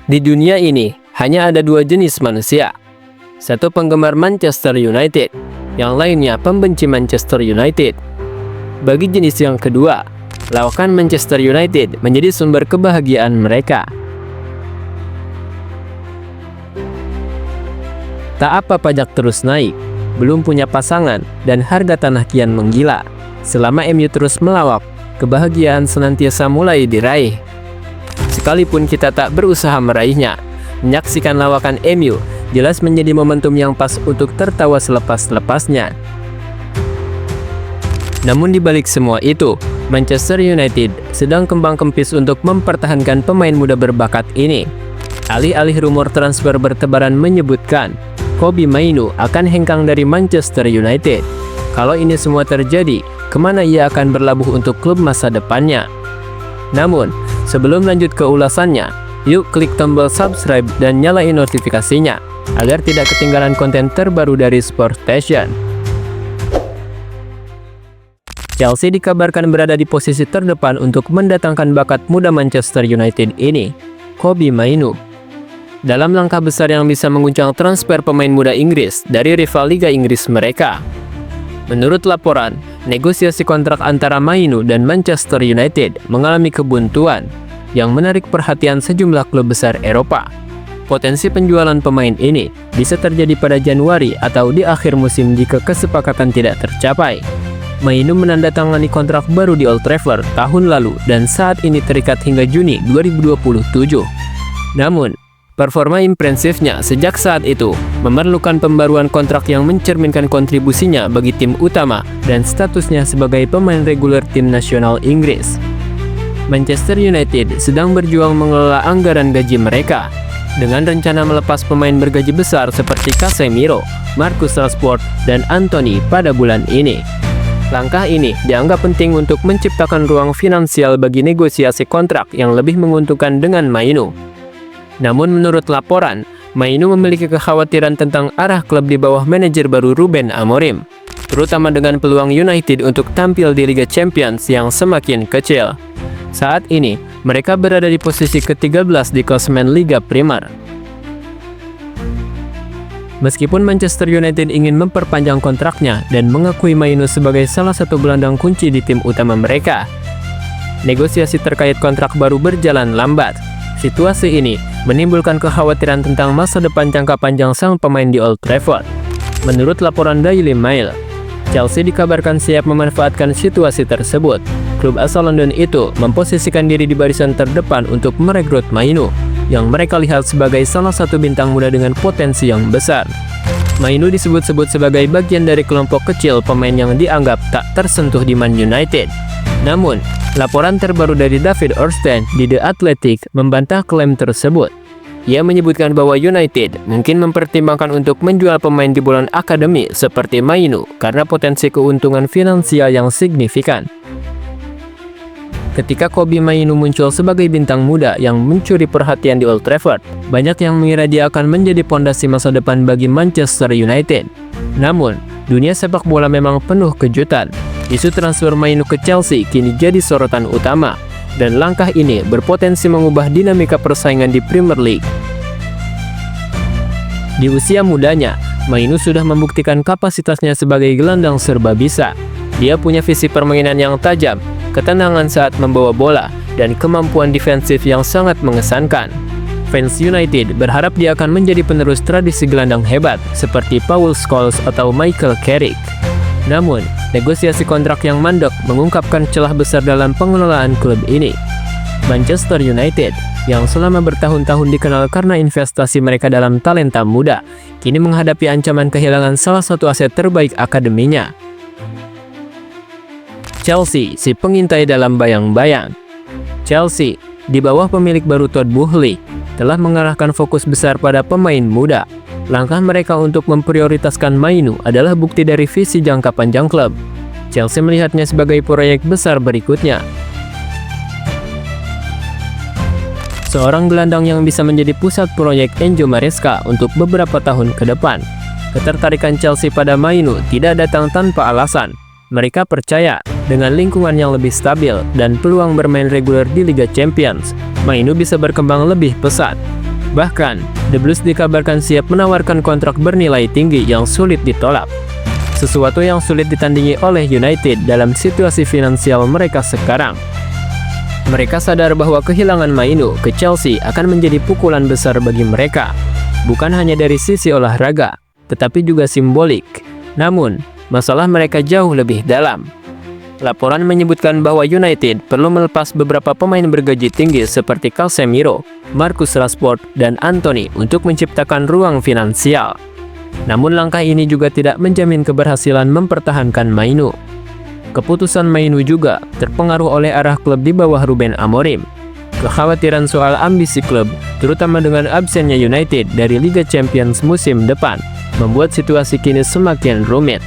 Di dunia ini, hanya ada dua jenis manusia. Satu penggemar Manchester United, yang lainnya pembenci Manchester United. Bagi jenis yang kedua, lawakan Manchester United menjadi sumber kebahagiaan mereka. Tak apa pajak terus naik, belum punya pasangan, dan harga tanah kian menggila. Selama MU terus melawak, kebahagiaan senantiasa mulai diraih. Sekalipun kita tak berusaha meraihnya, menyaksikan lawakan MU jelas menjadi momentum yang pas untuk tertawa selepas-lepasnya. Namun di balik semua itu, Manchester United sedang kembang kempis untuk mempertahankan pemain muda berbakat ini. Alih-alih rumor transfer bertebaran menyebutkan Kobbie Mainoo akan hengkang dari Manchester United. Kalau ini semua terjadi, kemana ia akan berlabuh untuk klub masa depannya? Namun, sebelum lanjut ke ulasannya, yuk klik tombol subscribe dan nyalain notifikasinya agar tidak ketinggalan konten terbaru dari Sport Station. Chelsea dikabarkan berada di posisi terdepan untuk mendatangkan bakat muda Manchester United ini, Kobbie Mainoo. Dalam langkah besar yang bisa mengguncang transfer pemain muda Inggris dari rival Liga Inggris mereka. Menurut laporan, negosiasi kontrak antara Mainoo dan Manchester United mengalami kebuntuan yang menarik perhatian sejumlah klub besar Eropa. Potensi penjualan pemain ini bisa terjadi pada Januari atau di akhir musim jika kesepakatan tidak tercapai. Mainoo menandatangani kontrak baru di Old Trafford tahun lalu dan saat ini terikat hingga Juni 2027. Namun, performa impresifnya sejak saat itu memerlukan pembaruan kontrak yang mencerminkan kontribusinya bagi tim utama dan statusnya sebagai pemain reguler tim nasional Inggris. Manchester United sedang berjuang mengelola anggaran gaji mereka dengan rencana melepas pemain bergaji besar seperti Casemiro, Marcus Rashford, dan Anthony pada bulan ini. Langkah ini dianggap penting untuk menciptakan ruang finansial bagi negosiasi kontrak yang lebih menguntungkan dengan Mainoo. Namun menurut laporan, Mainoo memiliki kekhawatiran tentang arah klub di bawah manajer baru Ruben Amorim, terutama dengan peluang United untuk tampil di Liga Champions yang semakin kecil. Saat ini, mereka berada di posisi ke-13 di klasemen Liga Primer. Meskipun Manchester United ingin memperpanjang kontraknya dan mengakui Mainoo sebagai salah satu gelandang kunci di tim utama mereka, negosiasi terkait kontrak baru berjalan lambat. Situasi ini menimbulkan kekhawatiran tentang masa depan jangka panjang sang pemain di Old Trafford. Menurut laporan Daily Mail, Chelsea dikabarkan siap memanfaatkan situasi tersebut. Klub asal London itu memposisikan diri di barisan terdepan untuk merekrut Mainoo, yang mereka lihat sebagai salah satu bintang muda dengan potensi yang besar. Mainoo disebut-sebut sebagai bagian dari kelompok kecil pemain yang dianggap tak tersentuh di Man United. Namun, laporan terbaru dari David Ornstein di The Athletic membantah klaim tersebut. Ia menyebutkan bahwa United mungkin mempertimbangkan untuk menjual pemain di bulan akademi seperti Mainoo karena potensi keuntungan finansial yang signifikan. Ketika Kobbie Mainoo muncul sebagai bintang muda yang mencuri perhatian di Old Trafford, banyak yang mengira dia akan menjadi pondasi masa depan bagi Manchester United. Namun, dunia sepak bola memang penuh kejutan. Isu transfer Mainoo ke Chelsea kini jadi sorotan utama, dan langkah ini berpotensi mengubah dinamika persaingan di Premier League. Di usia mudanya, Mainoo sudah membuktikan kapasitasnya sebagai gelandang serba bisa. Dia punya visi permainan yang tajam, ketenangan saat membawa bola, dan kemampuan defensif yang sangat mengesankan. Fans United berharap dia akan menjadi penerus tradisi gelandang hebat seperti Paul Scholes atau Michael Carrick. Namun, negosiasi kontrak yang mandek mengungkapkan celah besar dalam pengelolaan klub ini. Manchester United, yang selama bertahun-tahun dikenal karena investasi mereka dalam talenta muda, kini menghadapi ancaman kehilangan salah satu aset terbaik akademinya. Chelsea, si pengintai dalam bayang-bayang. Chelsea, di bawah pemilik baru Todd Boehly, telah mengarahkan fokus besar pada pemain muda. Langkah mereka untuk memprioritaskan Mainoo adalah bukti dari visi jangka panjang klub. Chelsea melihatnya sebagai proyek besar berikutnya. Seorang gelandang yang bisa menjadi pusat proyek Enzo Maresca untuk beberapa tahun ke depan. Ketertarikan Chelsea pada Mainoo tidak datang tanpa alasan. Mereka percaya dengan lingkungan yang lebih stabil dan peluang bermain reguler di Liga Champions, Mainoo bisa berkembang lebih pesat. Bahkan, The Blues dikabarkan siap menawarkan kontrak bernilai tinggi yang sulit ditolak. Sesuatu yang sulit ditandingi oleh United dalam situasi finansial mereka sekarang. Mereka sadar bahwa kehilangan Mainu ke Chelsea akan menjadi pukulan besar bagi mereka. Bukan hanya dari sisi olahraga, tetapi juga simbolik. Namun, masalah mereka jauh lebih dalam. Laporan menyebutkan bahwa United perlu melepas beberapa pemain bergaji tinggi seperti Casemiro, Marcus Rashford, dan Anthony untuk menciptakan ruang finansial. Namun langkah ini juga tidak menjamin keberhasilan mempertahankan Mainu. Keputusan Mainu juga terpengaruh oleh arah klub di bawah Ruben Amorim. Kekhawatiran soal ambisi klub, terutama dengan absennya United dari Liga Champions musim depan, membuat situasi kini semakin rumit.